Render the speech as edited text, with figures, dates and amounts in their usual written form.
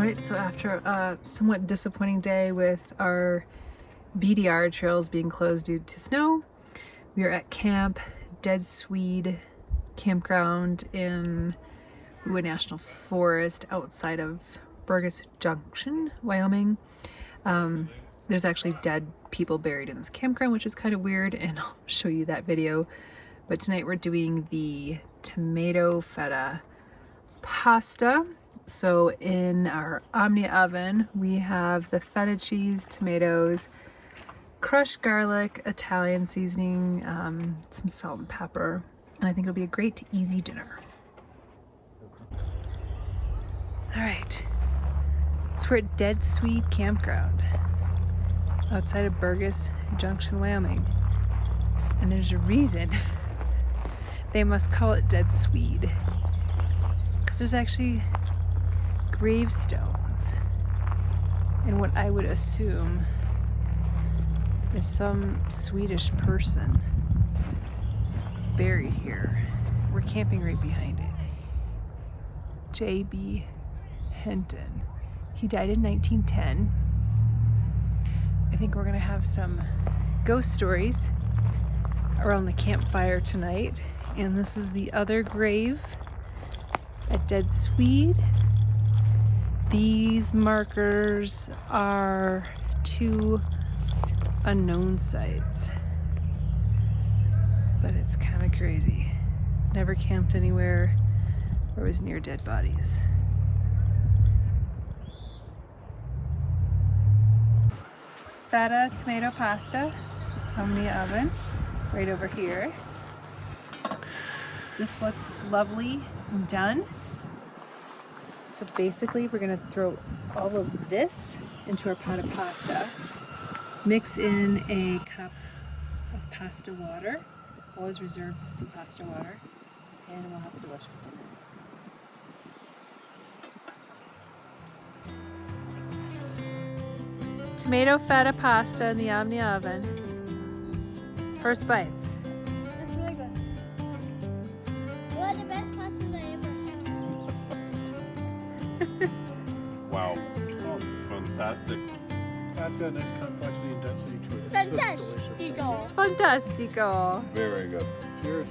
Alright, so after a somewhat disappointing day with our BDR trails being closed due to snow, we are at Camp Dead Swede campground in National Forest outside of Burgess Junction, Wyoming. There's actually dead people buried in this campground, which is kind of weird, and I'll show you that video. But tonight we're doing the tomato feta pasta. So in our Omnia oven, we have the feta cheese, tomatoes, crushed garlic, Italian seasoning, some salt and pepper, and I think it'll be a great, easy dinner. All right, so we're at Dead Swede Campground outside of Burgess Junction, Wyoming, and there's a reason they must call it Dead Swede, because there's actually gravestones in what I would assume is some Swedish person buried here. We're camping right behind it. J.B. Henton. He died in 1910. I think we're gonna have some ghost stories around the campfire tonight. And this is the other grave at Dead Swede. These markers are 2 unknown sites, but it's kind of crazy. Never camped anywhere or was near dead bodies. Feta tomato pasta, Omnia oven, right over here. This looks lovely and done. So basically we're gonna throw all of this into our pot of pasta, mix in a cup of pasta water, always reserve some pasta water, and we'll have a delicious dinner. Tomato feta pasta in the Omnia oven. First bites. That's really good. One of the best pastas I ever had. Wow. Oh, fantastic. That's got a nice complexity and density to it. It's Fantastic. delicious. Fantastico! Very, very good. Cheers.